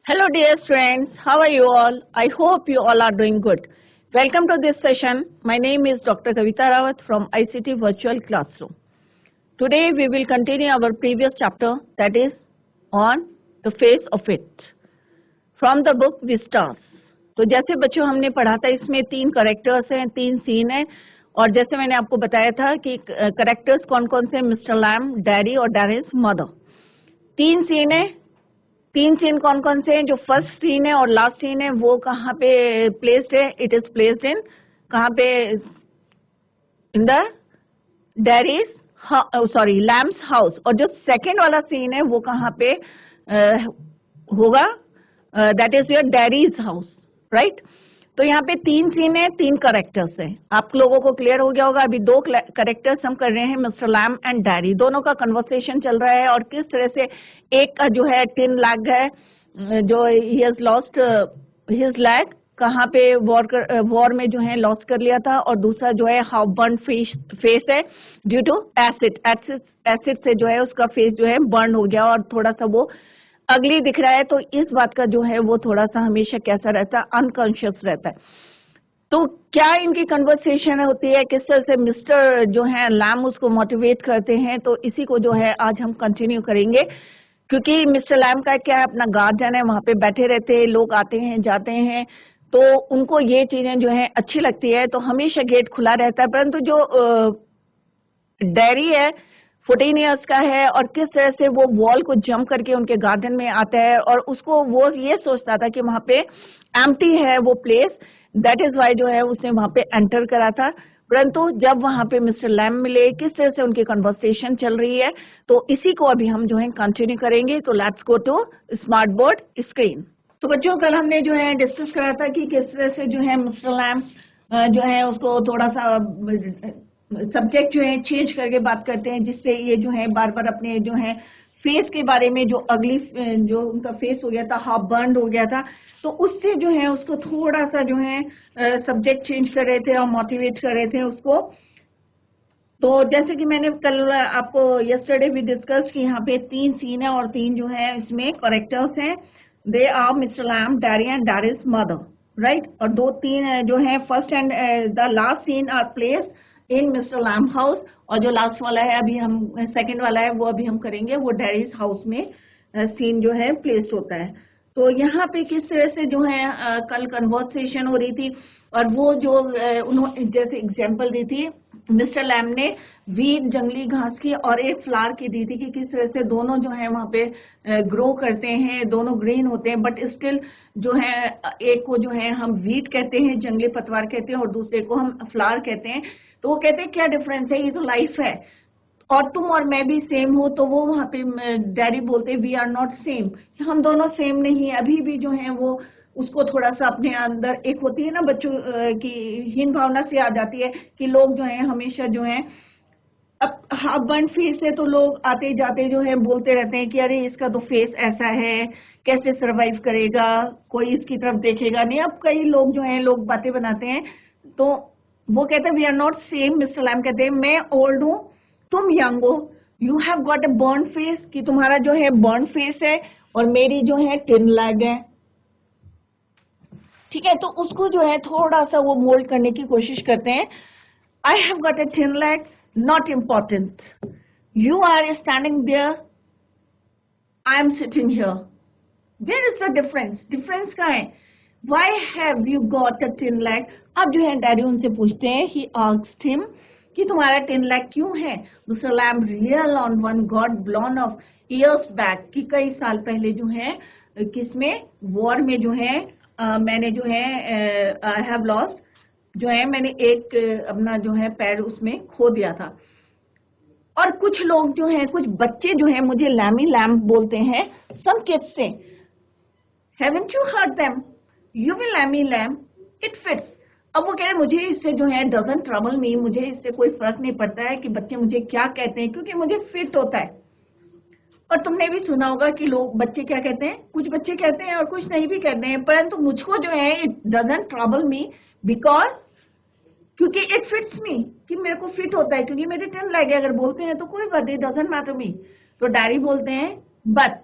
Hello dear students, how are you all? I hope you all are doing good. Welcome to this session. My name is Dr. Kavita Rawat from ICT Virtual Classroom. Today we will continue our previous chapter, that is on the face of it. From the book Vistas. तो जैसे बच्चों हमने पढ़ा था, इसमें 3 characters हैं, 3 scene हैं, और जैसे मैंने आपको बताया था कि करेक्टर्स कौन कौन से, मिस्टर लैम, डैडी और डैरीज मदर. 3 सीन है. 3 सीन कौन कौन से हैं? जो फर्स्ट सीन है और लास्ट सीन है वो कहाँ पे प्लेस्ड है? इट इज प्लेस्ड इन कहाँ पे? In the Derry's sorry Lamb's house. और जो सेकेंड वाला सीन है वो कहाँ पे होगा? That is your Derry's house, right? तो यहाँ पे 3 सीन है, 3 करेक्टर्स हैं. आप लोगों को क्लियर हो गया होगा. अभी 2 करेक्टर्स हम कर रहे हैं, मिस्टर लैम एंड डैडी. दोनों का कन्वर्सेशन चल रहा है और किस तरह से एक का जो है टिन लैग है, जो he has lost his lag, कहाँ पे वॉर में जो है लॉस कर लिया था, और दूसरा जो है हाउ बर्न फेस है ड्यू टू एसिड से जो है उसका फेस जो है बर्न हो गया और थोड़ा सा वो अगली दिख रहा है. तो इस बात का जो है वो थोड़ा सा हमेशा कैसा रहता है, अनकॉन्शियस रहता है. तो क्या इनकी कन्वर्सेशन होती है, किस तरह से मिस्टर जो है लैम उसको मोटिवेट करते हैं, तो इसी को जो है आज हम कंटिन्यू करेंगे. क्योंकि मिस्टर लैम का क्या है, अपना गार्डन है, वहां पे बैठे रहते हैं, लोग आते हैं जाते हैं, तो उनको ये चीजें जो है अच्छी लगती है, तो हमेशा गेट खुला रहता है. परंतु जो डेयरी है 14 इयर्स का है, और किस तरह से वो वॉल को जंप करके उनके गार्डन में आता है, और उसको वो ये सोचता था कि वहां पे एम्प्टी है वो प्लेस, दैट इज वाई जो है उसने वहां पे एंटर करा था. परंतु जब वहां पे मिस्टर लैम मिले, किस तरह से उनकी कन्वर्सेशन चल रही है, तो इसी को अभी हम जो है कंटिन्यू करेंगे. तो let's go to smart board screen. तो बच्चों कल हमने जो है डिस्कस करा था कि किस तरह से जो है मिस्टर लैम जो है उसको थोड़ा सा सब्जेक्ट जो है चेंज करके बात करते हैं, जिससे ये जो है बार बार अपने जो है फेस के बारे में, जो अगली जो उनका फेस हो गया था, हाफ बर्न हो गया था, तो उससे जो है उसको थोड़ा सा जो है सब्जेक्ट चेंज कर रहे थे और मोटिवेट कर रहे थे उसको. तो जैसे कि मैंने कल आपको यस्टरडे भी डिस्कस कि यहाँ पे 3 सीन है और 3 जो है इसमें करेक्टर्स हैं. They are mister Lamb, daddy and daddy's mother, right? और 2-3 जो है first and the last scene are place in mister Lamb house, और जो लास्ट वाला है अभी हम सेकंड वाला है वो अभी हम करेंगे, वो डैडीज हाउस में सीन जो है प्लेस्ड होता है. तो यहाँ पे किस तरह से जो है कल कन्वर्सेशन हो रही थी, और वो जो उन्होंने जैसे एग्जांपल दी थी, मिस्टर लैम ने वीट जंगली घास की और एक फ्लावर की दी थी कि किस तरह से दोनों जो है वहां पे ग्रो करते हैं, दोनों ग्रीन होते हैं, बट स्टिल जो है एक को जो है हम वीट कहते हैं, जंगली पतवार कहते हैं, और दूसरे को हम फ्लावर कहते हैं. तो वो कहते हैं क्या डिफरेंस है, ये तो लाइफ है, और तुम और मैं भी सेम हो. तो वो वहां पे डैडी बोलते वी आर नॉट सेम, हम दोनों सेम नहीं है. अभी भी जो है वो उसको थोड़ा सा अपने अंदर एक होती है ना बच्चों की हीन भावना से आ जाती है कि लोग जो है हमेशा जो है अब हाफ बर्न फेस है, तो लोग आते जाते जो है बोलते रहते हैं कि अरे इसका तो फेस ऐसा है, कैसे सरवाइव करेगा, कोई इसकी तरफ देखेगा नहीं. अब कई लोग जो है लोग बातें बनाते हैं, तो वो कहते हैं we are not same. Mister Lamb कहते हैं मैं ओल्ड हूँ, तुम यंग हो, you have got a burn face, कि तुम्हारा जो है बर्न फेस है और मेरी जो है टिन लैग है. ठीक है, तो उसको जो है थोड़ा सा वो मोल्ड करने की कोशिश करते हैं. I have got a thin leg, not important. You are standing there, I am sitting here. Where is the difference? Difference का है. Why have you got a thin leg? अब जो है डैडी उनसे पूछते हैं, ही आस्क्ड हिम कि तुम्हारा टिन लेग क्यों है? Mister Lamb real on one god blown off years back, कि कई साल पहले जो है किसमें वॉर में जो है मैंने जो है आई हैव लॉस्ट जो है मैंने एक अपना जो है पैर उसमें खो दिया था. और कुछ लोग जो हैं, कुछ बच्चे जो हैं मुझे लैमी लैम बोलते हैं. सम किड्स से haven't you heard them, you will Lamey Lamb, it fits. अब वो कह रहे मुझे इससे जो है डजंट ट्रबल मी, मुझे इससे कोई फर्क नहीं पड़ता है कि बच्चे मुझे क्या कहते हैं, क्योंकि मुझे फिट होता है. और तुमने भी सुना होगा कि लोग बच्चे क्या कहते हैं, कुछ बच्चे कहते हैं और कुछ नहीं भी कहते हैं, परंतु मुझको जो है it doesn't trouble me because, क्योंकि इट फिट्स मी, कि मेरे को फिट होता है, क्योंकि मेरे टिन लैग है. अगर बोलते हैं तो कोई बात नहीं, डजंट मैटर मी. तो डैडी बोलते हैं but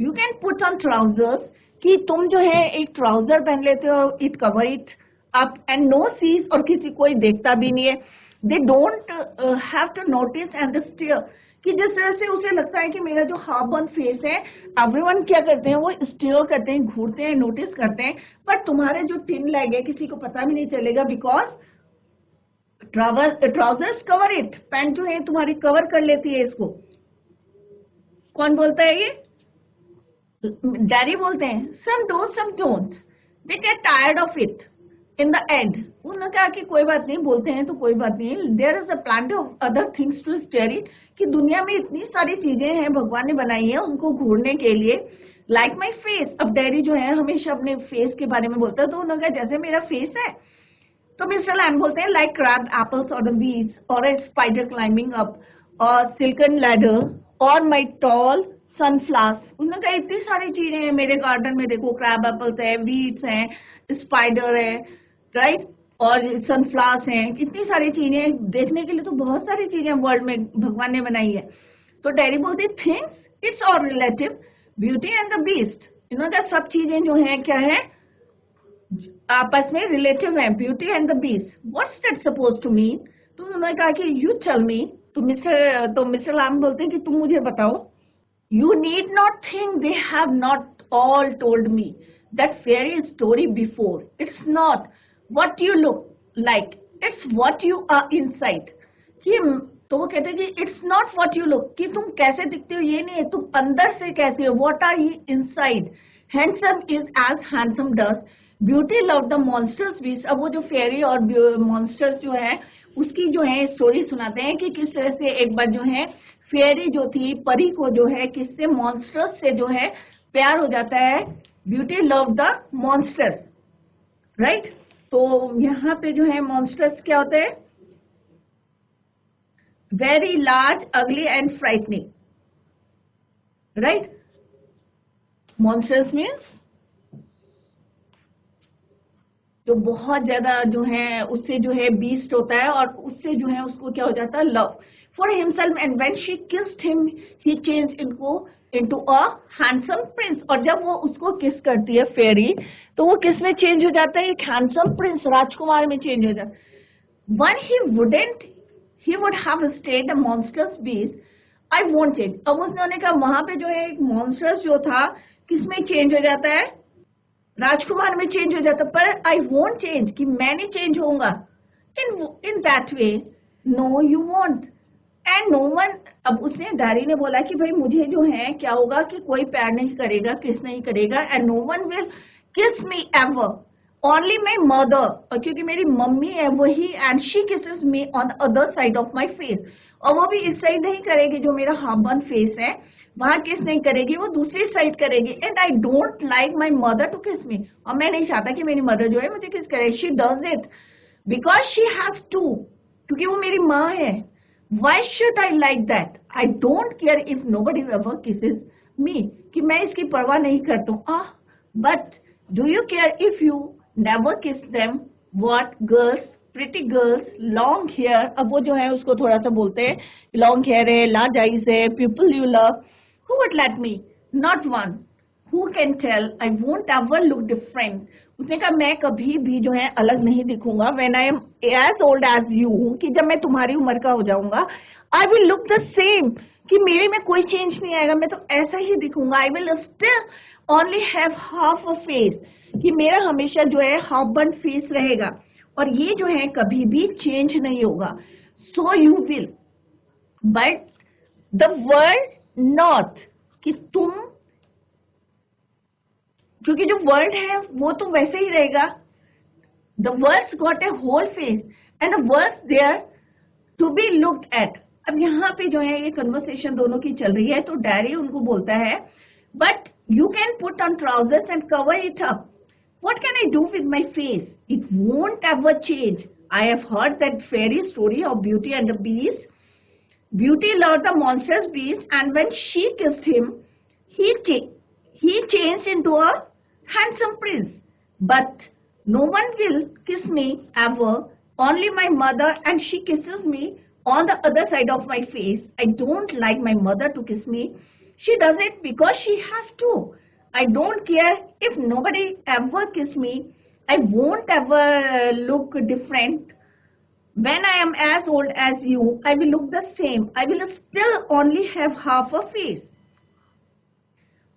you can put on trousers कि तुम जो है एक ट्राउजर पहन लेते हो, it cover it up and no sees, और किसी कोई देखता भी नहीं है. They don't have to notice and the stare, कि जिस तरह से उसे लगता है कि मेरा जो हाफ बर्न फेस है, एवरीवन क्या करते हैं, वो स्टेयर करते हैं, घूरते हैं, नोटिस करते हैं, पर तुम्हारे जो टिन लेग है किसी को पता भी नहीं चलेगा, because trousers cover it, pant जो है तुम्हारी कवर कर लेती है इसको. कौन बोलता है ये? डैडी बोलते हैं. Some don't, they get tired of it in the end. उन्होंने कहा कि कोई बात नहीं, बोलते हैं तो कोई बात नहीं, there is a plan of other things to stare it, कि दुनिया में इतनी सारी चीजें हैं भगवान ने बनाई है उनको घूरने के लिए. Like my face. अब डैडी जो है हमेशा अपने फेस के बारे में बोलता है, तो उन्होंने कहा जैसे मेरा फेस है, तो मिस्टर लैम बोलते हैं लाइक क्रैब एप्पल्स और द बीज और ए स्पाइडर क्लाइंबिंग अप और सिल्कन लैडर और माई टॉल सनफ्लावर्स. उन्होंने कहा इतनी सारी चीजें हैं मेरे गार्डन में, देखो क्रैब एप्पल्स है, वीड्स हैं, स्पाइडर है, राइट, और सनफ्लावर्स हैं, इतनी सारी चीजें देखने के लिए, तो बहुत सारी चीजें वर्ल्ड में भगवान ने बनाई है. तो डैडी बोलते things it's all relative, beauty and the beast. इन्होंने कहा सब चीजें जो है क्या है, आपस में रिलेटिव है, beauty and the beast. What's that suppose to mean? तो उन्होंने कहा कि यू टेल मी. तो मिस्टर लाम बोलते हैं कि तुम मुझे बताओ. You need not think they have not all told me that fairy story before. It's not what you look like, it's what you are inside. कि तो वो कहते हैं कि it's not what you look, कि तुम कैसे दिखते हो ये नहीं है, तुम अंदर से कैसे हो. What are you inside? Handsome is as handsome does. Beauty love the monsters beast. अब वो जो फेरी और मॉन्स्टर्स जो है उसकी जो है स्टोरी सुनाते हैं कि किस तरह से एक बार जो है फेरी जो थी, परी को जो है किससे, मॉन्स्टर्स से जो है प्यार हो जाता है. Beauty love the monsters, right. तो यहाँ पे जो है मॉन्स्टर्स क्या होते हैं? वेरी लार्ज, अगली and frightening, right. Monsters means जो बहुत ज्यादा जो है उससे जो है बीस्ट होता है, और उससे जो है उसको क्या हो जाता है, love for himself. And when she kissed him he change into a handsome Prince. और जब वो उसको किस करती है फेरी, तो वो किस में चेंज हो जाता है? एक हैंडसम प्रिंस, राजकुमार में चेंज हो जाता है. One he would have stayed the monsters beast, I won't change. अब उसने कहा वहां पे जो है एक मॉन्स्टर्स जो था किस में चेंज हो जाता है? राजकुमार में चेंज हो जाता. पर आई वोंट चेंज, कि मैं नहीं चेंज होऊंगा. In that way no you won't and no one. अब उसने डायरी ने बोला कि भाई मुझे जो है क्या होगा कि कोई प्यार नहीं करेगा, किस नहीं करेगा, एंड नो वन विल किस me ever, only my mother. और क्योंकि मेरी मम्मी है वही, and she kisses me on the other side of my face. और वो भी इस साइड नहीं करेगी, जो मेरा हाफ बर्न फेस है वहां किस नहीं करेगी, वो दूसरी साइड करेगी. And I don't like my mother to kiss me. और मैं नहीं चाहता कि मेरी मदर जो है मुझे किस करे. She does it because she has to, क्योंकि वो मेरी माँ है. Why should I like that? I don't care if nobody ever kisses me. कि मैं इसकी परवाह नहीं करता हूँ. But do you care if you never kiss them? What girls, pretty girls, long hair. अब वो जो है उसको थोड़ा सा बोलते हैं, long hair है, large eyes है, people you love. Who would let me? Not one. Who can tell? I won't ever look different. उसने कहा मैं कभी भी जो है अलग नहीं दिखूंगा. When I am as old as you, कि जब मैं तुम्हारी उम्र का हो जाऊंगा, I will look the same, कि मेरे में कोई चेंज नहीं आएगा, मैं तो ऐसा ही दिखूंगा. I will still only have half a face, कि मेरा हमेशा जो है हाफ बर्न फेस रहेगा, और ये जो है कभी भी चेंज नहीं होगा. So you will, but the world not, कि तुम, क्योंकि जो वर्ल्ड है वो तो वैसे ही रहेगा. The world got a whole face and the world there to be looked at. अब यहाँ पे जो है ये कन्वर्सेशन दोनों की चल रही है, तो डैडी उनको बोलता है but you can put on trousers and cover it up. What can I do with my face? It won't ever change. I have heard that fairy story of beauty and the beast. Beauty loved the monsters beast and when she kissed him he changed into a handsome prince. But no one will kiss me ever, only my mother, and she kisses me on the other side of my face. I don't like my mother to kiss me. She does it because she has to. I don't care if nobody ever kiss me. I won't ever look different. When I am as old as you, I will look the same. I will still only have half a face.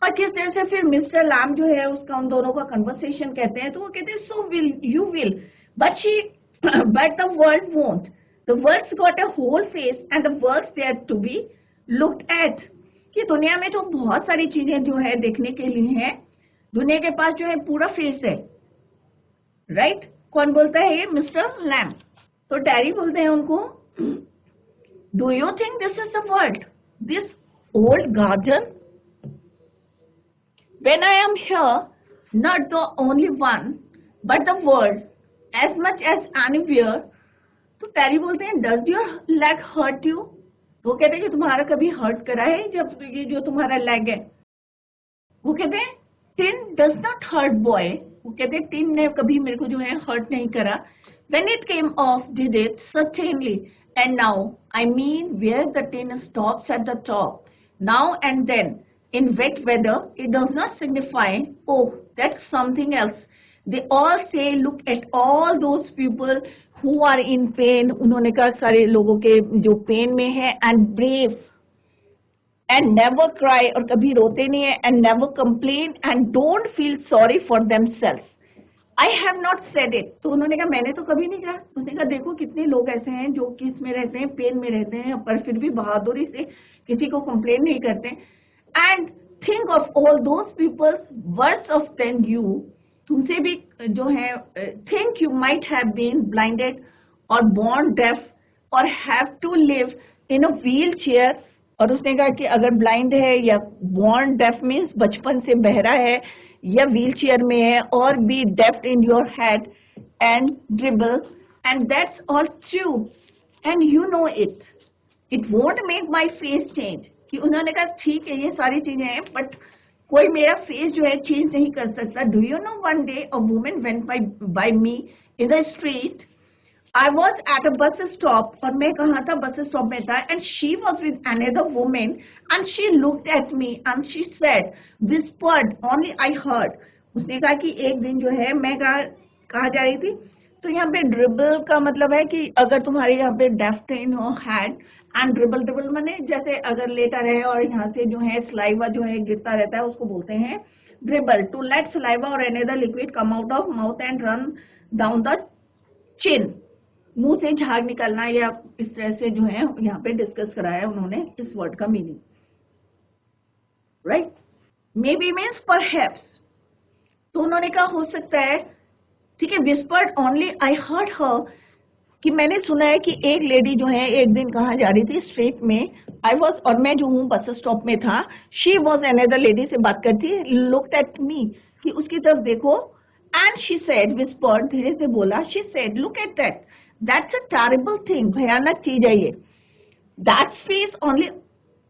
और किस तरह से फिर mister Lamb जो है उसका उन दोनों का कन्वर्सेशन कहते हैं, तो वो कहते हैं so will you will but the world won't. The world's got a whole face and the world's there to be looked at. कि दुनिया में तो बहुत सारी चीजें जो है देखने के लिए हैं, दुनिया के पास जो है पूरा फेस है, राइट? कौन बोलता है ये? Mister Lamb. तो टैरी बोलते हैं उनको, do you think this is the world, this old garden? When I am here, not the only one, but the world, as much as anywhere. तो टैरी बोलते हैं, does your leg hurt you? तो वो कहते हैं कि तुम्हारा कभी हर्ट करा है जब ये जो तुम्हारा लेग है? वो कहते हैं tin does not hurt boy. वो कहते हैं tin ने कभी मेरे को जो है हर्ट नहीं करा. When it came off, did it? Certainly. And now, I mean where the tin stops at the top. Now and then. In wet weather, it does not signify, oh, that's something else. They all say, look at all those people who are in pain. उन्होंने कहा सारे लोगों के जो pen में है, and brave, and never cry, और कभी रोते नहीं है, and never complain, and don't feel sorry for themselves. I have not said it. तो उन्होंने कहा मैंने तो कभी नहीं कहा. उसने कहा देखो कितने लोग ऐसे हैं जो किस में रहते हैं, पेन में रहते हैं, पर फिर भी बहादुरी से किसी को कंप्लेन नहीं करते. And think of all those people worse off than you. तुमसे भी जो है, think you might have been blinded or born deaf or have to live in a wheelchair. और उसने कहा कि अगर ब्लाइंड है या born deaf means बचपन से बहरा है या व्हील चेयर में है, और be deaf in your head and dribble, and that's all true and you know it. It won't make my face change. कि उन्होंने कहा ठीक है ये सारी चीजें हैं, बट कोई मेरा फेस जो है चेंज नहीं कर सकता. Do you know one day a woman went by me in the street. I was at a bus stop, और मैं कहाँ था? बस स्टॉप में था. And she was with another woman and she looked at me and she said, whispered, only I heard. उसने कहा कि एक दिन जो है मैं कहाँ जा रही थी. तो यहाँ पे ड्रिबल का मतलब है कि अगर तुम्हारे यहाँ पे डेफ्ट इन हो हैंड, एंड ड्रिबल ड्रिबल माने जैसे अगर लेटा रहे और यहाँ से जो है स्लाइवा जो है गिरता रहता है, उसको बोलते हैं ड्रिबल. टू लेट स्लाइवा और another liquid come out of mouth and run down the chin. मुंह से झाग निकलना, या इस तरह से जो है यहाँ पे डिस्कस कराया उन्होंने इस वर्ड का meaning, right? May be means perhaps. तो उन्होंने कहा हो सकता है, ठीक है. विस्पर्ड, ओनली आई हर्ड हर, कि मैंने सुना है कि एक लेडी जो है एक दिन कहाँ जा रही थी? स्ट्रीट में. आई वॉज, और मैं जो हूँ बस स्टॉप में था. शी वॉज अनदर लेडी से बात करती, लुक्ड एट मी, कि उसकी तरफ देखो. एंड शी सेड, विस्पर्ड, धीरे से बोला. She said, look at that, that's a terrible thing, भयानक चीज है ये. That's face only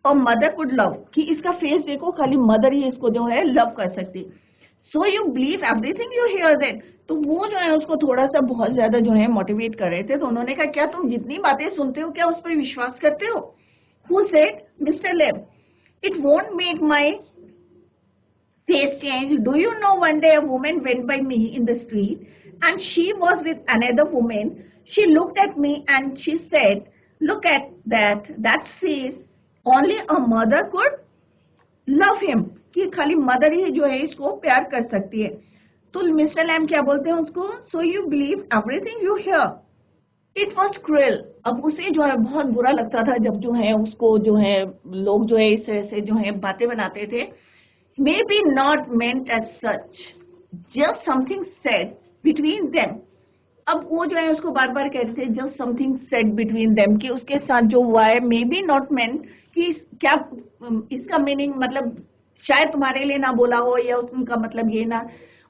a mother could love, कि इसका फेस देखो खाली मदर ही इसको जो है लव कर सकती. So you believe everything you here that. तो वो जो है उसको थोड़ा सा बहुत ज्यादा जो है मोटिवेट कर रहे थे. तो उन्होंने कहा क्या तुम जितनी बातें सुनते हो क्या उस पर विश्वास करते हो? Who said? Mr. Lem. It won't make my face change. Do you know one day a woman went by me in the street and she was with another woman. She looked at me and she said, look at that face. Only a mother could love him. कि खाली mother ही जो है इसको प्यार कर सकती है. तो मिस्टर लैम क्या बोलते हैं उसको? So you believe everything you here. It was cruel. अब उसे जो है बहुत बुरा लगता था जब जो है उसको जो है लोग जो है इस तरह से जो है बातें बनाते थे. Maybe not meant as such, just something said between them. अब वो जो है उसको बार बार कहते थे just something said between them, कि उसके साथ जो हुआ है मे बी नॉट मेंट, कि क्या इसका मीनिंग मतलब शायद तुम्हारे लिए ना बोला हो, या उनका मतलब ये ना.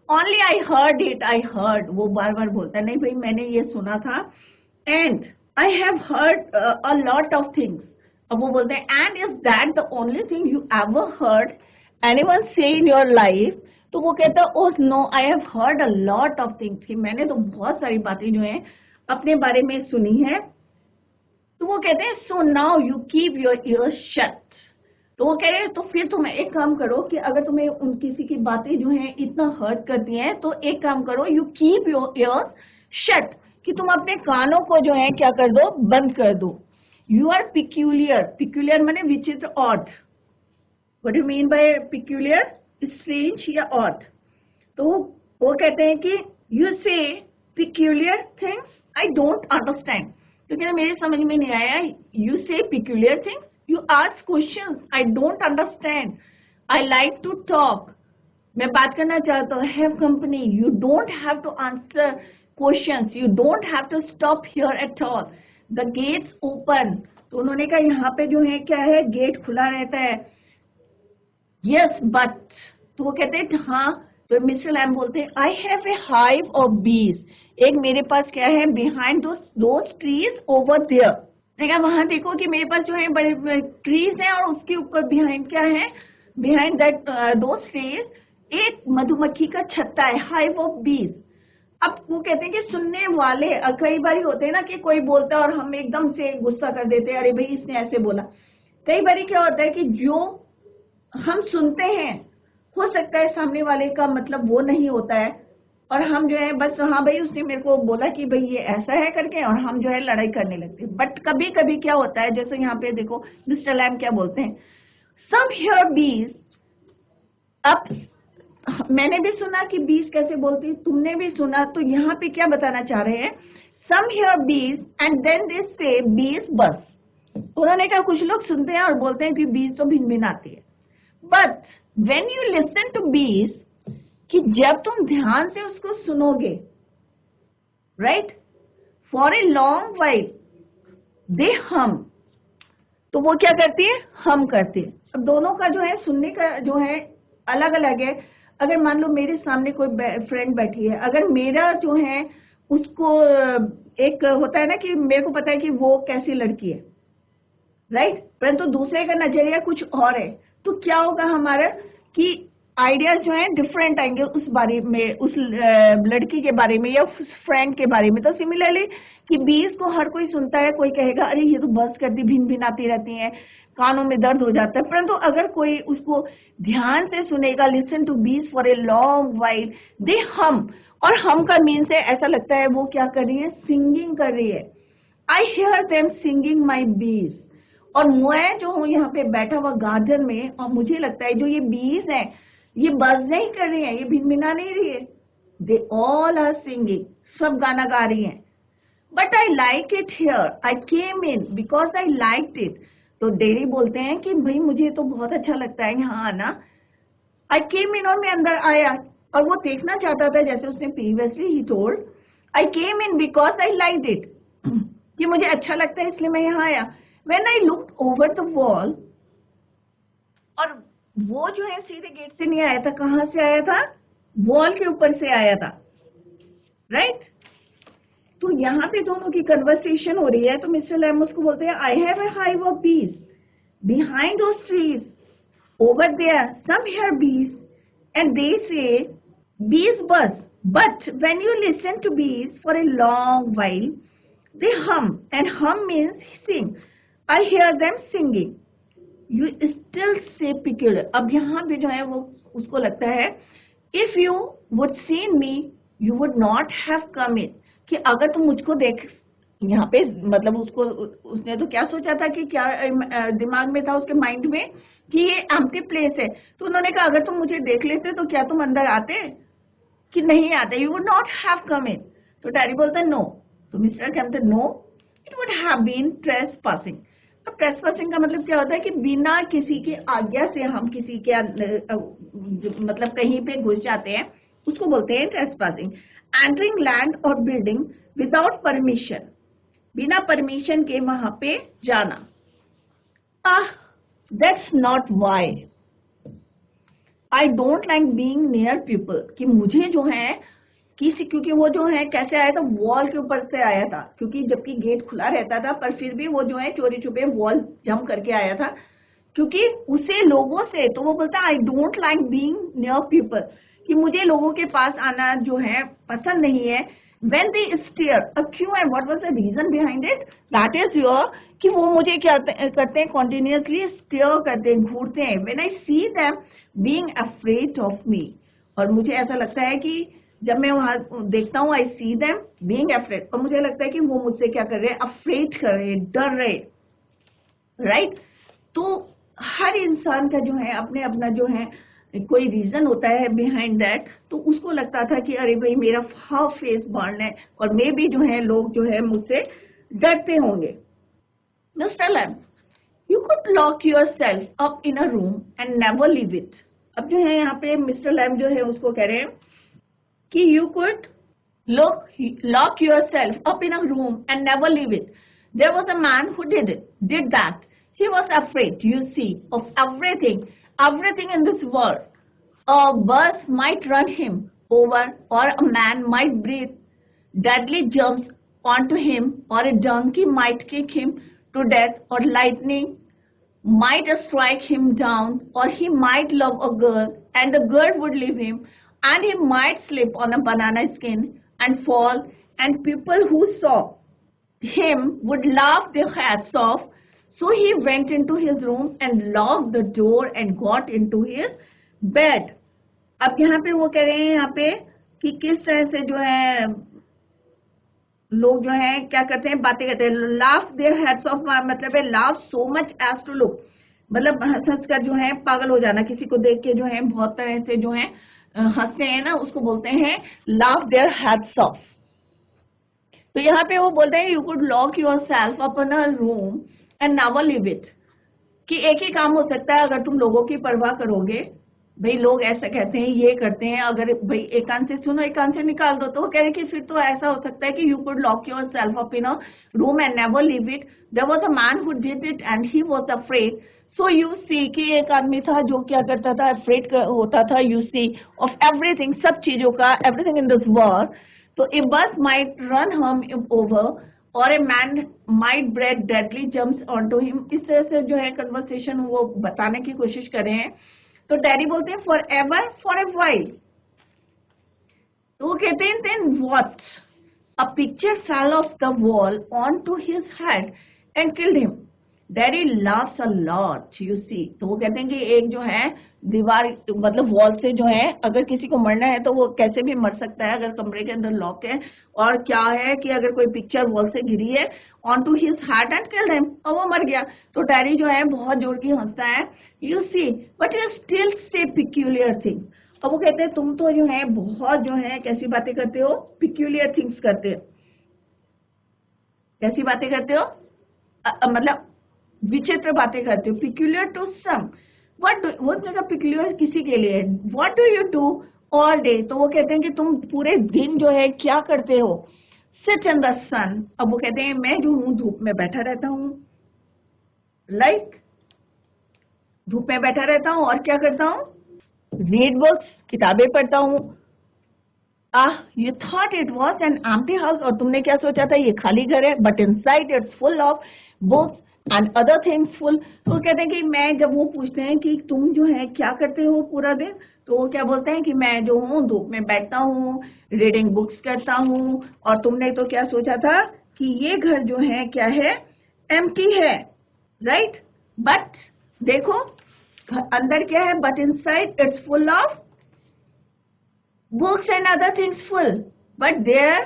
Only I heard it, I heard. वो बार बार बोलता नहीं भाई मैंने ये सुना था. And I have heard a lot of things. अब वो बोलते हैं and is that the only thing you ever heard anyone say in your life. तो वो कहता है oh no, I have heard a lot of things, कि मैंने तो बहुत सारी बातें जो है अपने बारे में सुनी है. तो वो कहते हैं so now you keep your ears shut. तो वो कह रहे हैं तो फिर तुम एक काम करो कि अगर तुम्हें उन किसी की बातें जो है इतना हर्ट करती हैं तो एक काम करो, you keep your ears shut, कि तुम अपने कानों को जो है क्या कर दो, बंद कर दो। यू आर पिक्यूलियर, पिक्यूलियर माने विचित्र, odd. What do mean by peculiar? Strange या ऑड। तो वो कहते हैं कि यू से peculiar things I don't understand, क्योंकि मेरे समझ में नहीं आया। यू से peculiar things, you ask questions, I don't understand, I like to talk, मैं बात करना चाहता हूँ, have company, you don't have to answer questions, you don't have to stop here at all, the gates open। तो उन्होंने कहा यहाँ पे जो है क्या है, गेट खुला रहता है। yes but, तो वो कहते हैं हाँ, तो मिस्टर लैम बोलते हैं I have a hive of bees, एक मेरे पास क्या है, behind those trees over there। देखा वहां देखो कि मेरे पास जो है बड़े ट्रीज हैं और उसके ऊपर बिहाइंड क्या है, बिहाइंड दैट दोस ट्रीज एक मधुमक्खी का छत्ता है, हाइव ऑफ बीज। अब वो कहते हैं कि सुनने वाले कई बार होते हैं ना कि कोई बोलता है और हम एकदम से गुस्सा कर देते हैं, अरे भाई इसने ऐसे बोला। कई बार क्या होता है कि जो हम सुनते हैं हो सकता है सामने वाले का मतलब वो नहीं होता है, और हम जो है बस हाँ भाई उसने मेरे को बोला कि भाई ये ऐसा है करके, और हम जो है लड़ाई करने लगते हैं। बट कभी कभी क्या होता है, जैसे यहाँ पे देखो मिस्टर लैम क्या बोलते हैं, सम हियर बीज। अब मैंने भी सुना कि बीज कैसे बोलती, तुमने भी सुना, तो यहाँ पे क्या बताना चाह रहे हैं, सम hear bees and then they say bees बस। उन्होंने कहा कुछ लोग सुनते हैं और बोलते हैं कि बीज तो भिन भिन आती है, but when you listen to bees, कि जब तुम ध्यान से उसको सुनोगे, right, for a long while they hum, तो वो क्या करती है, हम करती है। अब दोनों का जो है सुनने का जो है अलग अलग है। अगर मान लो मेरे सामने कोई फ्रेंड बैठी है, अगर मेरा जो है उसको एक होता है ना कि मेरे को पता है कि वो कैसी लड़की है, राइट, परंतु दूसरे का नजरिया कुछ और है, तो क्या होगा हमारा कि आइडियाज जो है डिफरेंट आएंगे उस बारे में, उस लड़की के बारे में या उस फ्रेंड के बारे में। तो सिमिलरली कि बीज को हर कोई सुनता है, कोई कहेगा अरे ये तो बस करती भिन भिन आती रहती हैं, कानों में दर्द हो जाता है, परंतु अगर कोई उसको ध्यान से सुनेगा, listen to bees for a long while they हम, और हम का मीन से ऐसा लगता है वो क्या कर रही है, सिंगिंग कर रही है। आई हियर देम सिंगिंग माई बीज, और मैं जो हूँ यहाँ पे बैठा हुआ गार्डन में, और मुझे लगता है जो ये बीज है ये बज नहीं कर रही है, ये भिनभिना नहीं रही है, दे ऑल आर सिंगिंग, सब गाना गा रही हैं। But I like it here, I came in because I liked it. तो डेरी बोलते हैं कि भाई मुझे तो बहुत अच्छा लगता है यहाँ आना। आई केम इन, और मैं अंदर आया, और वो देखना चाहता था, जैसे उसने previously he told, I came in because I liked it, कि मुझे अच्छा लगता है इसलिए मैं यहाँ आया। When I looked over the wall, और वो जो है सीधे गेट से नहीं आया था, कहां से आया था, वॉल के ऊपर से आया था, राइट। तो यहाँ पे दोनों की कन्वर्सेशन हो रही है। तो मिस्टर लैम उसको बोलते हैं I have a hive of bees behind those trees over there, some hear bees and they say bees buzz, but when you listen to bees for a long while they hum, and hum means sing, I hear them singing, you still say peculiar. अब यहाँ पे जो है वो उसको लगता है if you would seen me you would not have come in, कि अगर तुम मुझको देख, यहाँ पे मतलब उसको, उसने तो क्या सोचा था कि क्या दिमाग में था उसके माइंड में कि ये एम्प्टी प्लेस है। तो उन्होंने कहा अगर तुम मुझे देख लेते तो क्या तुम अंदर आते, कि नहीं आते, you would not have come in. तो डैडी बोलता है नो, तो मिस्टर कहते no it would have been trespassing. अब ट्रेसपासिंग का मतलब क्या होता है कि बिना किसी के आज्ञा से हम किसी के मतलब कहीं पे घुस जाते हैं, उसको बोलते हैं ट्रेसपासिंग। एंटरिंग लैंड और बिल्डिंग विदाउट परमिशन, बिना परमिशन के वहां पे जाना। That's not why I don't like being near people, कि मुझे जो है किसी, क्योंकि वो जो है कैसे आया था, वॉल के ऊपर से आया था, क्योंकि जबकि गेट खुला रहता था पर फिर भी वो जो है चोरी छुपे वॉल जंप करके आया था, क्योंकि उसे लोगों से, तो वो बोलता है आई don't like being near people, कि मुझे लोगों के पास आना जो है पसंद नहीं है। When they stare, अब क्यों है, what was the reason behind it? That is your, कि वो मुझे क्या करते हैं, continuously stare करते हैं, घूरते हैं. When I see them being afraid of me, और मुझे ऐसा लगता है कि जब मैं वहां देखता हूँ, I see them being afraid, और मुझे लगता है कि वो मुझसे क्या कर रहे हैं, afraid कर रहे हैं, डर रहे, right? तो हर इंसान का जो है अपने अपना जो है कोई रीजन होता है बिहाइंड दैट. तो उसको लगता था कि अरे भाई मेरा हाफ फेस बर्न है और मे भी जो है लोग जो है मुझसे डरते होंगे. Mister Lamb, you could lock yourself up in a room and never leave it. अब जो है यहाँ पे मिस्टर लैम जो है उसको कह रहे हैं कि you could lock yourself up in a room and never leave it. There was a man who did that. He was afraid, you see, of everything in this world. A bus might run him over, or a man might breathe deadly germs onto him, or a donkey might kick him to death, or lightning might strike him down, or he might love a girl and the girl would leave him, and he might slip on a banana skin and fall, and people who saw him would laugh their hats off. So he went into his room and locked the door and got into his bed. अब यहाँ पे वो कह रहे हैं यहाँ पे कि किस तरह से जो है लोग जो है क्या करते हैं, बातें करते हैं. लाफ देयर हेड्स ऑफ, मतलब है laugh so much as to look, मतलब हंस हंस कर जो है पागल हो जाना, किसी को देख के जो है बहुत तरह से जो है हंसते हैं ना, उसको बोलते हैं लाफ देयर हेड्स ऑफ. तो यहाँ पे वो बोलते हैं you could lock your self upon a room and never leave it. कि एक ही काम हो सकता है अगर तुम लोगों की परवाह करोगे. भाई लोग ऐसा कहते हैं, ये करते हैं, अगर भाई एक कान से सुनो एक कान से निकाल दो. तो वो कह रहे कि फिर तो ऐसा हो सकता है कि you could lock yourself up in a room and never leave it. There was a man who did it and he was afraid. So you see, कि एक आदमी था जो क्या करता था, अफ्रेड होता था, यू सी, ऑफ एवरीथिंग, सब चीजों का, एवरीथिंग इन दिस वर्ल्ड. तो ए बस माइट रन हिम ओवर और a man might bred deadly jumps onto him. इस तरह से जो है कन्वर्सेशन वो बताने की कोशिश कर रहे हैं. तो डैडी बोलते हैं forever, for a while. तो वो कहते हैं then what, a picture fell off the wall on to his head and killed him. Daddy laughs a lot, you see. तो वो कहते हैं कि एक जो है दीवार, मतलब वॉल से जो है अगर किसी को मरना है तो वो कैसे भी मर सकता है अगर कमरे के अंदर लॉक है. और क्या है कि अगर कोई पिक्चर वॉल से गिरी है on to his heart and killed him, और वो मर गया. तो डैडी जो है बहुत जोर की हंसता है. You see, but you still say peculiar things. और वो कहते हैं तुम तो जो है बहुत जो है कैसी बातें करते हो, पिक्यूलियर थिंग्स करते हो. कैसी बातें करते हो, मतलब विचित्र बातें करते हो. पिक्यूलियर टू सम, वो मतलब पिक्यूलियर किसी के लिए. What do you do all day. तो वो कहते हैं कि तुम पूरे दिन जो है क्या करते हो. सिट इन द सन. अब वो कहते हैं मैं जो हूं धूप में बैठा रहता हूं, लाइक धूप में बैठा रहता हूं और क्या करता हूं, रीड बुक्स, किताबें पढ़ता हूं. You thought it was an empty house. और तुमने क्या सोचा था, ये खाली घर है, but inside it's full of books and other things full. तो कहते हैं कि मैं, जब वो पूछते हैं कि तुम जो है क्या करते हो पूरा दिन, तो वो क्या बोलते हैं कि मैं जो हूँ धूप में बैठता हूँ, रीडिंग बुक्स करता हूँ. और तुमने तो क्या सोचा था कि ये घर जो है क्या है, एम्प्टी है, राइट. बट देखो अंदर क्या है, but inside it's full of books and other things full, but there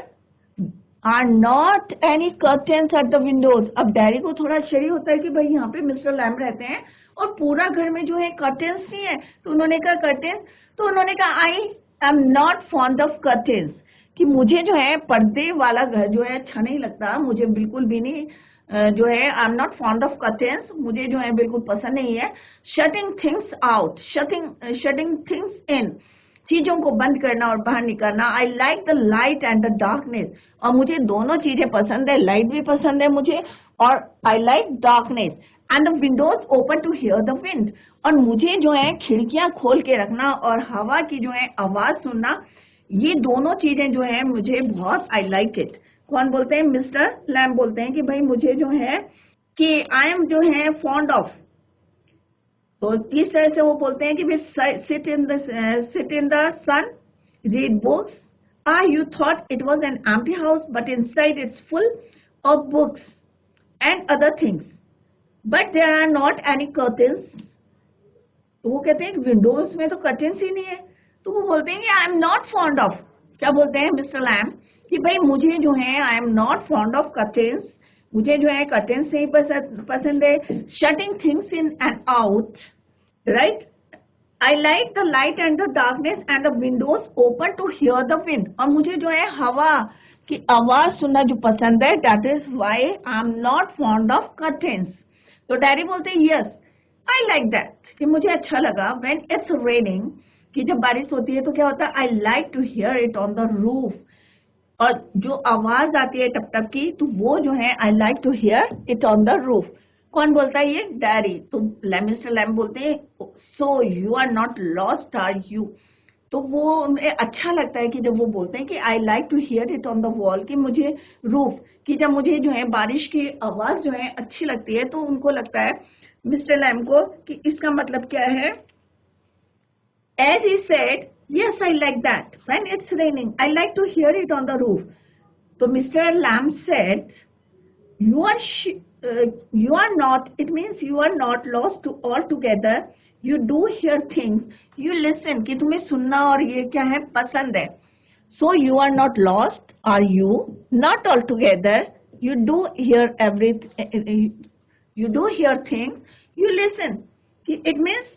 are not any curtains at the windows. अब डैडी को थोड़ा आश्चर्य होता है कि भाई यहाँ पे मिस्टर लैम रहते हैं और पूरा घर में जो है कर्टेन्स नहीं है. तो उन्होंने कहा कर्टेन्स. तो उन्होंने कहा आई am not fond of curtains, कि मुझे जो है पर्दे वाला घर जो है अच्छा नहीं लगता, मुझे बिल्कुल भी नहीं जो है, I am not fond of curtains, मुझे जो है बिल्कुल पसंद नहीं है. Shutting things out, shutting things in, चीजों को बंद करना और बाहर निकलना. I like the light and the darkness. और मुझे दोनों चीजें पसंद है, लाइट भी पसंद है मुझे, और I like darkness. And the windows open to hear the wind. और मुझे जो है खिड़कियां खोल के रखना और हवा की जो है आवाज सुनना, ये दोनों चीजें जो है मुझे बहुत, आई लाइक इट. कौन बोलते हैं, मिस्टर लैम बोलते हैं कि भाई मुझे जो है कि आई एम जो है फॉन्ड ऑफ. तो इस तरह से वो बोलते हैं कि sit in the sun, read books You thought it was an empty house, but inside it's full of books and other things. But there are not any curtains. तो वो कहते हैं विंडोज में तो कर्टेन्स ही नहीं है. तो वो बोलते हैं कि आई एम नॉट फॉन्ड ऑफ, क्या बोलते हैं मिस्टर लैम कि भाई मुझे जो है I am not fond of curtains, मुझे जो है कर्टेन्स नहीं पसंद है. Shutting things in and out, right. I like the light and the darkness and the windows open to hear the wind. और मुझे जो है हवा की आवाज सुनना जो पसंद है. That is why I am not fond of curtains. तो डैडी बोलते हैं yes, I like that, कि मुझे अच्छा लगा. When it's raining, कि जब बारिश होती है तो क्या होता है, I like to hear it on the roof. और जो आवाज आती है टप टप की, तो वो जो है I like to hear it on the roof. कौन बोलता है ये, डैडी. तो मिस्टर लैम बोलते हैं so you are not lost are you. तो वो अच्छा लगता है कि जब वो बोलते हैं कि I like to hear it on the wall, कि मुझे रूफ कि जब मुझे जो है बारिश की आवाज जो है अच्छी लगती है, तो उनको लगता है मिस्टर लैम को कि इसका मतलब क्या है. As he said yes I like that, when it's raining I like to hear it on the roof. तो mister Lamb said you are not, it means you are not lost to altogether, you do hear things, you listen, कि तुम्हें सुनना और ये क्या है पसंद है. So you are not lost, are you? Not altogether, you do hear everything, you do hear things, you listen. कि it means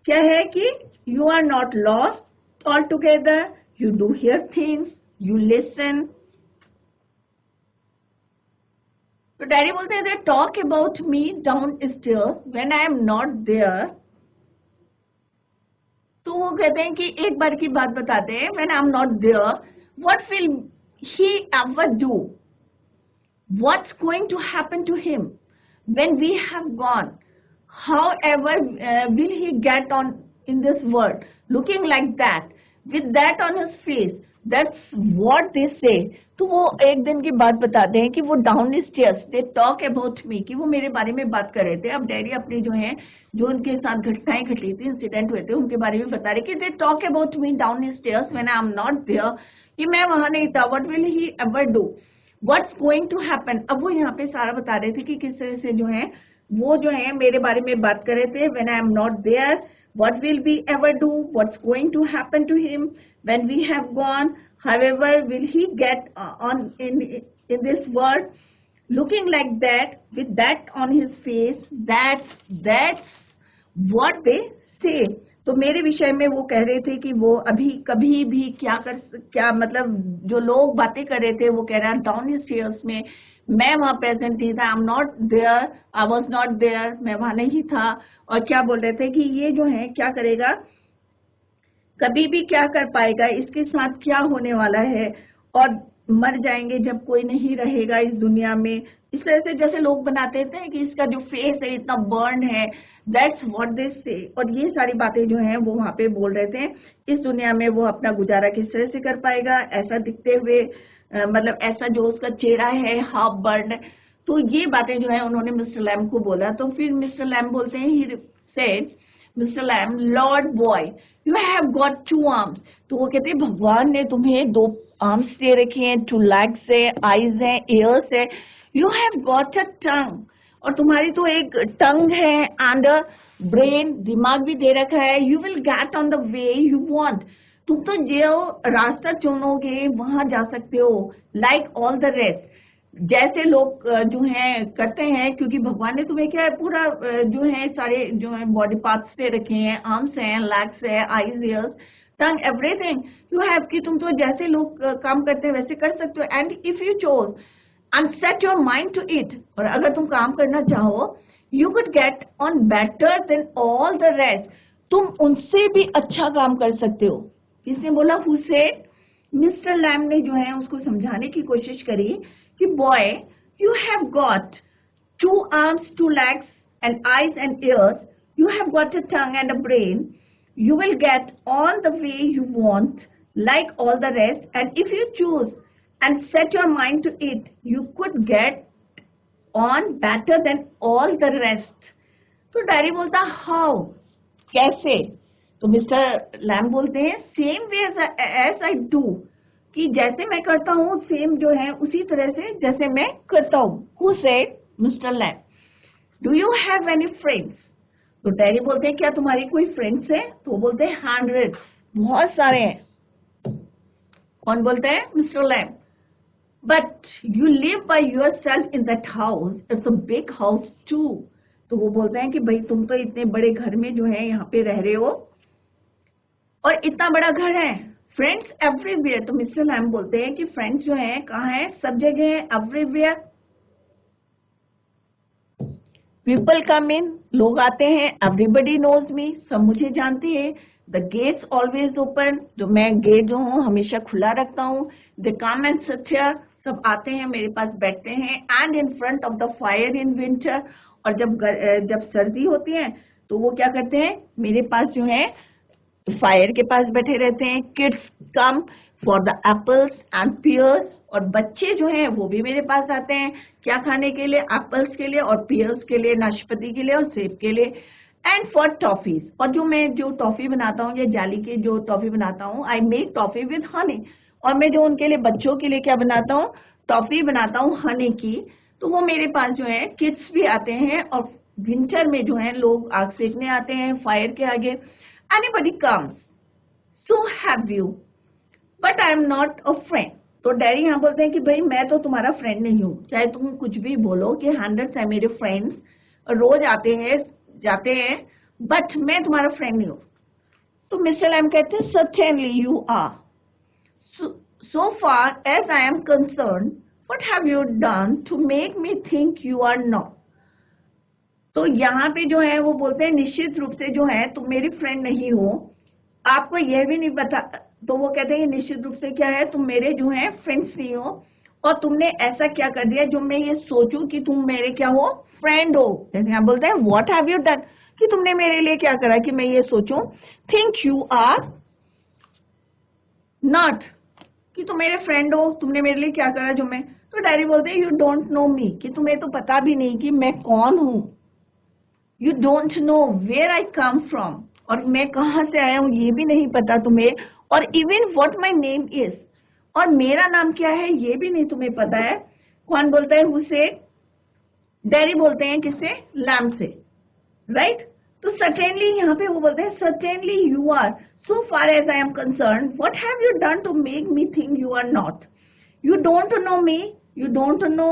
क्या है कि you are not lost altogether, you do hear things, you listen. तो daddy बोलते हैं they talk about me downstairs when I am not there. तो वो कहते हैं कि एक बार की बात बताते हैं, when I am not there, what will he ever do? What's going to happen to him when we have gone? However will he get on in this world looking like that, with that on his face? That's what they say. तो वो एक दिन की बात बताते हैं कि वो down stairs they talk about मी, कि वो मेरे बारे में बात कर रहे थे. अब डैडी अपनी जो है जो उनके साथ घटनाएं घटी थी, इंसिडेंट हुए थे, उनके बारे में बता रहे कि they talk about me downstairs when I am not there, कि मैं वहां नहीं था. What will he ever do, what's going to happen. अब वो यहाँ पे सारा बता रहे थे कि किस तरह से जो है वो जो है मेरे बारे में बात कर रहे थे. When I am not there, what will we ever do, what's going to happen to him when we have gone, however will he get on in this world looking like that, with that on his face. That's what they say. तो मेरे विषय में वो कह रहे थे कि वो अभी कभी भी क्या मतलब जो लोग बातें कर रहे थे, वो कह रहा डाउन स्टेयर्स में मैं वहां प्रेजेंट नहीं था. I am not there, I was not there, मैं वहां नहीं था. और क्या बोल रहे थे कि ये जो है क्या करेगा, कभी भी क्या कर पाएगा, इसके साथ क्या होने वाला है, और मर जाएंगे जब कोई नहीं रहेगा इस दुनिया में. इस तरह से जैसे लोग बनाते थे कि इसका जो फेस है इतना बर्न है. दैट्स व्हाट दे से. और ये सारी बातें जो हैं वो वहां पे बोल रहे थे. इस दुनिया में वो अपना गुजारा किस तरह से कर पाएगा, ऐसा दिखते हुए, मतलब ऐसा जो उसका चेहरा है हाफ बर्न. तो ये बातें जो है उन्होंने मिस्टर लैम को बोला. तो फिर मिस्टर लैम बोलते हैं he said mister Lamb, lord boy you have got 2 arms. तो वो कहते हैं भगवान ने तुम्हें 2 आर्म्स दे रखे हैं, 2 लेग्स है, आईज है, ईयर्स है. यू हैव गॉट अ टंग, और तुम्हारी तो एक टंग है, एंड अ ब्रेन, दिमाग भी दे रखा है. You will get on the way you want, तुम तो जो रास्ता चुनोगे वहां जा सकते हो. लाइक ऑल द रेस्ट, जैसे लोग जो हैं करते हैं, क्योंकि भगवान ने तुम्हें क्या है पूरा जो है सारे जो है बॉडी पार्ट्स दे रखे हैं, आर्म्स हैं, लेग्स है, eyes, years, tongue, everything you have, कि तुम तो जैसे लोग काम करते हैं वैसे कर सकते हो. And if you chose and set your mind to it, और अगर तुम काम करना चाहो, you could get on better than all the rest, तुम उनसे भी अच्छा काम कर सकते हो. किसने बोला, हु सेड? मिस्टर लैम ने जो है उसको समझाने की कोशिश करी कि boy you have got 2 arms, 2 legs and eyes and ears, you have got a tongue and a brain, you will get on the way you want like all the rest, and if you choose and set your mind to it, you could get on better than all the rest. तो daddy बोलता how, कैसे? तो mister Lamb बोलते हैं same way as I do, कि जैसे मैं करता हूँ सेम जो है उसी तरह से जैसे मैं करता हूँ। Who said? Mr. Lamb. Do you have any friends? तो डैडी बोलते हैं क्या तुम्हारी कोई फ्रेंड्स है? तो वो बोलते हैं hundreds, बहुत सारे हैं। कौन बोलते हैं? Mister lamb. But you live by yourself in that house. It's a big house too. तो वो बोलते हैं कि भाई तुम तो इतने बड़े घर में जो है यहाँ पे रह रहे हो और इतना बड़ा घर है। Friends everywhere. तो मिस्टर लैम्ब बोलते हैं कि फ्रेंड्स जो है कहाँ है? सब जगह है, एवरीवेयर। पीपल कम इन, लोग आते हैं। एवरीबडी नोज मी, सब मुझे जानते हैं। द गेट्स ऑलवेज ओपन, जो मैं गेट जो हूँ हमेशा खुला रखता हूँ। The come and sit here, सब आते हैं मेरे पास बैठते हैं। And in front of the fire in winter, और जब सर्दी होती है तो वो क्या करते हैं? मेरे पास जो है फायर के पास बैठे रहते हैं। Kids come for the apples and pears, और बच्चे जो हैं वो भी मेरे पास आते हैं क्या खाने के लिए? एप्पल्स के लिए और पियर्स के लिए, नाशपाती के लिए और सेब के लिए। एंड फॉर टॉफीज, और जो टॉफी बनाता हूँ या जाली की जो टॉफी बनाता हूँ, I make toffee with Honey, और मैं जो उनके लिए बच्चों के लिए क्या बनाता हूँ? टॉफी बनाता हूँ हनी की। तो वो मेरे पास जो है किड्स भी आते हैं, और विंटर में जो है लोग आग सेकने आते हैं फायर के आगे। Anybody comes, so have you, but I am not a friend. तो डैडी यहाँ बोलते हैं कि भाई मैं तो तुम्हारा फ्रेंड नहीं हूँ, चाहे तुम कुछ भी बोलो कि हंड्रेड्स है मेरे फ्रेंड्स, रोज आते हैं जाते हैं, बट मैं तुम्हारा फ्रेंड नहीं हूँ। तो मिस्टर लैम्ब कहते हैं certainly you are. So far as I am concern, what have you done to make me think you are not. तो यहाँ पे जो है वो बोलते हैं निश्चित रूप से जो है तुम मेरी फ्रेंड नहीं हो, आपको यह भी नहीं पता। तो वो कहते हैं निश्चित रूप से क्या है, तुम मेरे जो है फ्रेंड्स नहीं हो, और तुमने ऐसा क्या कर दिया जो मैं ये सोचूं कि तुम मेरे क्या हो? फ्रेंड हो। जैसे यहाँ बोलते हैं व्हाट हैव यू डन, कि तुमने मेरे लिए क्या करा कि मैं ये सोचूं थिंक यू आर नॉट, कि तुम मेरे फ्रेंड हो, तुमने मेरे लिए क्या करा जो मैं। तो डैडी बोलते हैं यू डोंट नो मी, कि तुम्हें तो पता भी नहीं कि मैं कौन हूं। You don't know where I come from, और मैं कहाँ से आया हूँ ये भी नहीं पता तुम्हें। और even what my name is, और मेरा नाम क्या है ये भी नहीं तुम्हें पता है। कौन बोलता है? हुसे? डैडी बोलते हैं किससे? लैम्ब से, राइट। तो सर्टेनली यहाँ पे वो बोलते हैं certainly you are, so far as I am concern, what have you done to make me think you are not. You don't know me, you don't know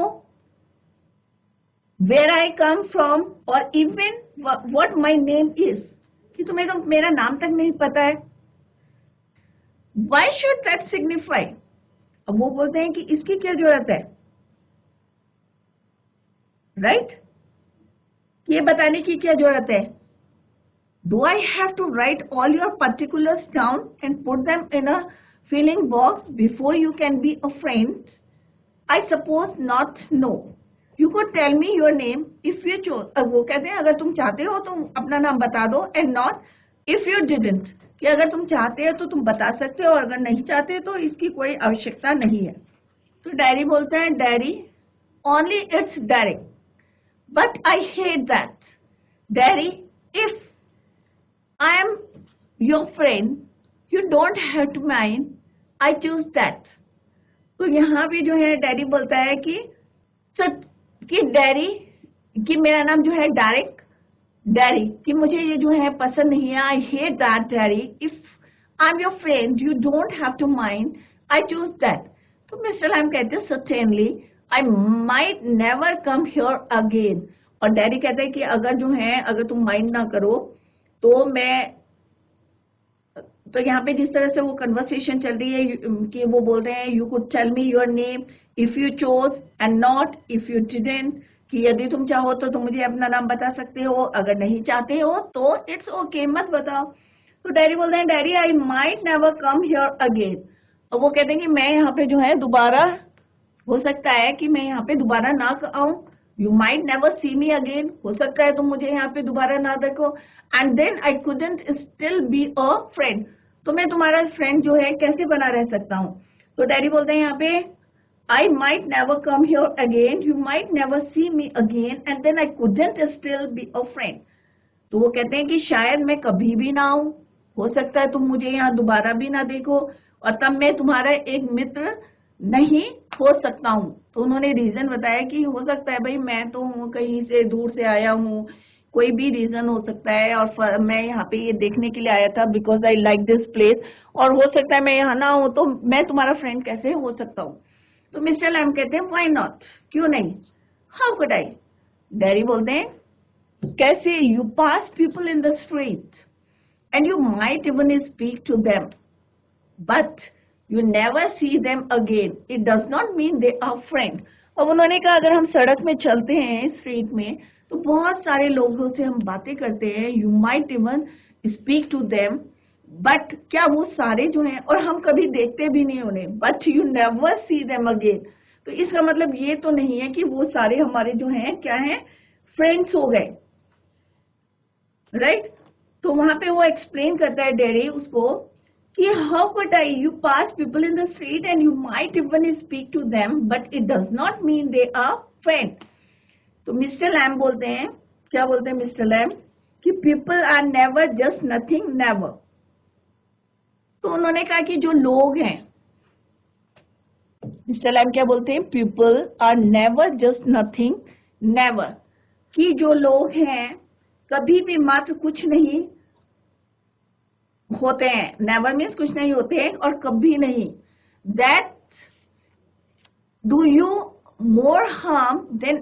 where I come from, और even what my name is, कि तुम्हें तो मेरा नाम तक नहीं पता है। Why should that signify? अब वो बोलते हैं कि इसकी क्या जरूरत है, राइट? ये बताने की क्या जरूरत है? Do I have to write all your particulars down and put them in a filling box before you can be a friend? I suppose not. No. You could tell me your name if you chose. अब वो कहते हैं अगर तुम चाहते हो तो अपना नाम बता दो, and not if you didn't, कि अगर तुम चाहते हो तो तुम बता सकते हो, और अगर नहीं चाहते तो इसकी कोई आवश्यकता नहीं है। तो डैडी बोलते हैं daddy only it's direct, but I hate that. Daddy if I am your friend you don't have to mind, I choose that. तो यहाँ भी जो है डैडी बोलता है कि डैडी कि मेरा नाम जो है डायरेक्ट, डैडी कि मुझे ये जो है पसंद नहीं है। I hate that daddy, if I am your friend you don't have to mind, I choose that. तो मिस्टर लैम्ब कहते हैं certainly I might never come here again, और डैडी कहते हैं कि अगर जो है अगर तुम माइंड ना करो तो मैं, तो यहाँ पे जिस तरह से वो कन्वर्सेशन चल रही है कि वो बोल रहे हैं you could tell me your name if you chose and not if you didn't, कि यदि तुम चाहो तो तुम मुझे अपना नाम बता सकते हो, अगर नहीं चाहते हो तो इट्स ओके मत बताओ। तो डैडी बोलते हैं daddy I might never come here again, और वो कहते हैं कि मैं यहाँ पे जो है दोबारा, हो सकता है कि मैं यहाँ पे दोबारा ना आऊं। You might never see me again, हो सकता है तुम मुझे यहाँ पे दोबारा ना देखो। And then I couldn't still be a friend, तो मैं तुम्हारा फ्रेंड जो है कैसे बना रह सकता हूँ। तो डैडी बोलते हैं यहाँ पे I might never come here again, you might never see me again, and then I couldn't still be a friend. तो वो कहते हैं कि शायद मैं कभी भी ना आऊं, हो सकता है तुम मुझे यहाँ दोबारा भी ना देखो, और तब मैं तुम्हारा एक मित्र नहीं हो सकता हूँ। तो उन्होंने रीजन बताया कि हो सकता है भाई मैं तो कहीं से दूर से आया हूँ, कोई भी रीजन हो सकता है, और मैं यहाँ पे ये देखने के लिए आया था because I like this place, और हो सकता है मैं यहाँ ना हूँ, तो मैं तुम्हारा फ्रेंड कैसे हो सकता हूँ। तो मिस्टर लैम कहते हैं व्हाई नॉट, क्यों नहीं, हाउ कुड आई। डैरी बोलते हैं कैसे, you pass people in the street and you might even speak to them, but you never see them again. It does not mean they are friend. अब उन्होंने कहा अगर हम सड़क में चलते हैं स्ट्रीट में तो बहुत सारे लोगों से हम बातें करते हैं, you might even speak to them, but क्या वो सारे जो हैं, और हम कभी देखते भी नहीं उन्हें, but you never see them again. तो इसका मतलब ये तो नहीं है कि वो सारे हमारे जो हैं क्या हैं, फ्रेंड्स हो गए, राइट? तो वहां पे वो एक्सप्लेन करता है डेरी उसको कि how could I, you pass people in the street and you might even speak to them but it does not mean they are friend. तो मिस्टर लैम बोलते हैं, क्या बोलते हैं मिस्टर लैम कि people are never just nothing never. तो उन्होंने कहा कि जो लोग हैं, मिस्टर लैम क्या बोलते हैं, people are never just nothing never, कि जो लोग हैं कभी भी मात्र कुछ नहीं होते हैं, नेवर मीन्स कुछ नहीं होते हैं और कभी नहीं। That do you more harm than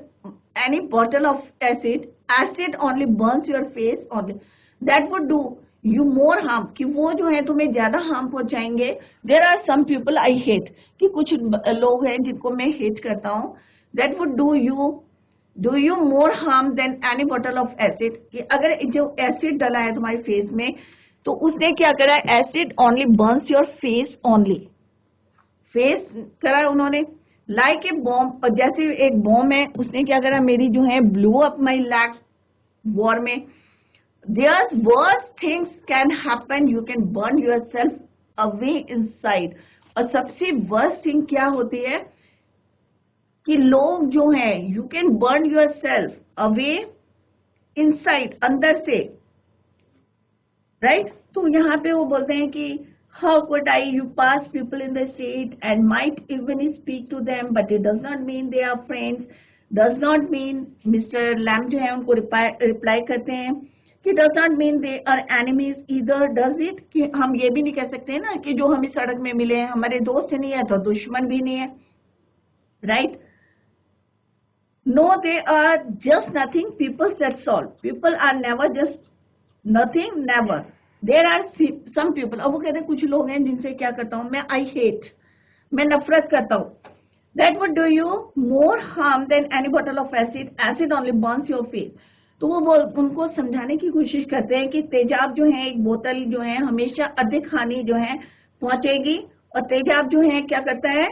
any bottle of acid, acid only burns your face only, that would do you more harm, कि वो जो है तुम्हें ज्यादा हार्म पहुंचाएंगे। There are some people I hate, कि कुछ लोग हैं जिनको मैं हेट करता हूं, that would do you more harm than any bottle of acid, कि अगर जो एसिड डला है तुम्हारे फेस में तो उसने क्या करा, acid only burns your face only, face करा उन्होंने, लाइक ए बॉम्ब, और जैसे एक बॉम्ब है उसने क्या करा, मेरी जो है blew up my leg war में। There worse things can happen, you can burn yourself away inside. और सबसे वर्स्ट थिंग क्या होती है कि लोग जो हैं, you can burn yourself away inside, अंदर से, राइट? तो यहाँ पे वो बोलते हैं कि how could I, you pass people in the street and might even speak to them but it does not mean they are friends, does not mean, mister Lamb जो है उनको रिप्लाई करते हैं कि does not mean they are enemies either, does it, कि हम ये भी नहीं कह सकते ना कि जो हमें सड़क में मिले हैं हमारे दोस्त नहीं है तो दुश्मन भी नहीं है, right? No, they are just nothing, people, that's all. People are never just nothing, never. There are some people, अब वो कहते हैं कुछ लोग हैं जिनसे क्या करता हूं मैं, I hate, मैं नफरत करता हूं। That would do you more harm than any bottle of acid. Acid only burns your face. तो वो उनको समझाने की कोशिश करते हैं कि तेजाब जो है, एक बोतल जो है हमेशा अधिक हानि जो है पहुंचेगी, और तेजाब जो है क्या करता है,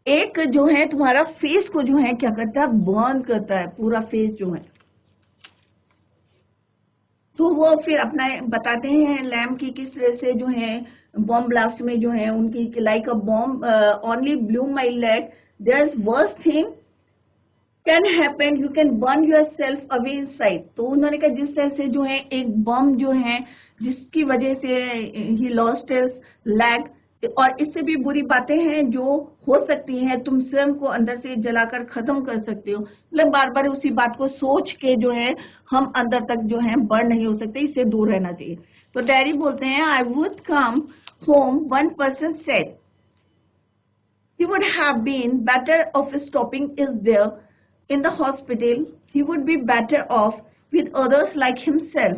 एक जो है तुम्हारा फेस को जो है क्या करता है, बर्न करता है, पूरा फेस जो है। तो वो फिर अपना बताते हैं लैम की किस तरह से जो है बॉम्ब ब्लास्ट में जो है उनकी, like a bomb only blew my leg, there is worse thing can happen, you can burn yourself away inside. तो उन्होंने कहा जिस तरह से जो है एक बम जो है जिसकी वजह से ही लॉस्ट हिज लेग, और इससे भी बुरी बातें हैं जो हो सकती हैं, तुम स्वयं को अंदर से जलाकर खत्म कर सकते हो। मतलब बार बार उसी बात को सोच के जो है हम अंदर तक जो है बर्न नहीं हो सकते, इससे दूर रहना चाहिए। तो डैडी बोलते हैं I would come home, one person said he would have been better off stopping is there in the hospital, he would be better off with others like himself.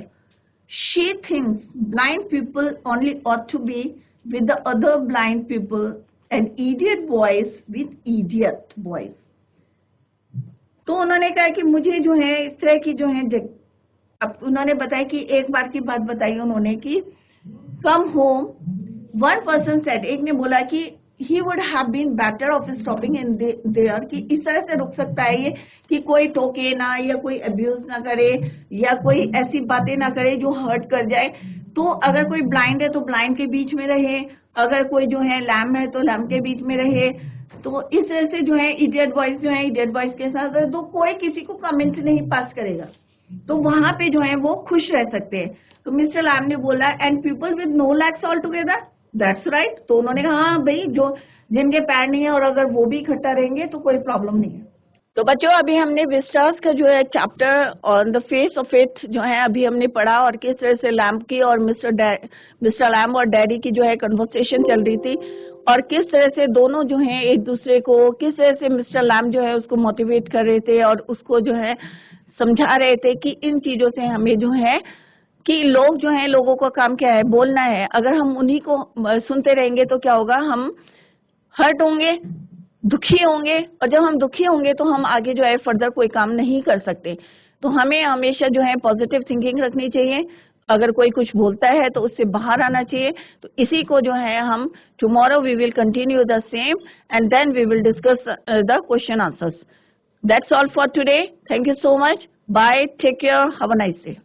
She thinks blind people only ought to be with the other blind people and idiot boys with idiot boys. तो उन्होंने कहा कि मुझे जो है इस तरह की जो है, अब उन्होंने बताया कि एक बार की बात बताई उन्होंने कि come home, one person said, एक ने बोला कि he would have been better off stopping in there, कि इस तरह से रुक सकता है ये कि कोई टोके ना, या कोई अब्यूज ना करे, या कोई ऐसी बातें ना करे जो हर्ट कर जाए। तो अगर कोई ब्लाइंड है तो ब्लाइंड के बीच में रहे, अगर कोई जो है लैम है तो लैम के बीच में रहे। तो इस तरह से जो है इडियट बॉयज जो है इडियट बॉयज के साथ, तो कोई किसी को कमेंट नहीं पास करेगा, तो वहां पे जो है वो खुश रह सकते हैं। तो मिस्टर लैम ने बोला and people with no legs altogether, that's right. तो उन्होंने कहा हाँ भाई, जो जिनके पैर नहीं है और अगर वो भी इकट्ठा रहेंगे तो कोई प्रॉब्लम नहीं है। तो बच्चों, अभी हमने विस्टास का जो है chapter on the face of it जो है अभी हमने पढ़ा, और किस तरह से लैम्ब की और मिस्टर लैम्ब और डैडी की जो है कन्वर्सेशन चल रही थी, और किस तरह से दोनों जो है एक दूसरे को, किस तरह से मिस्टर लैम्ब जो है उसको मोटिवेट कर रहे थे और उसको जो है समझा रहे थे कि इन चीजों से हमें जो है कि लोग जो हैं, लोगों का काम क्या है, बोलना है। अगर हम उन्हीं को सुनते रहेंगे तो क्या होगा, हम हर्ट होंगे, दुखी होंगे, और जब हम दुखी होंगे तो हम आगे जो है फर्दर कोई काम नहीं कर सकते। तो हमें हमेशा जो है पॉजिटिव थिंकिंग रखनी चाहिए। अगर कोई कुछ बोलता है तो उससे बाहर आना चाहिए। तो इसी को जो है हम tomorrow we will continue the same and then we will discuss the question answers. That's all for today. Thank you so much. Bye. Take care. Have a nice day.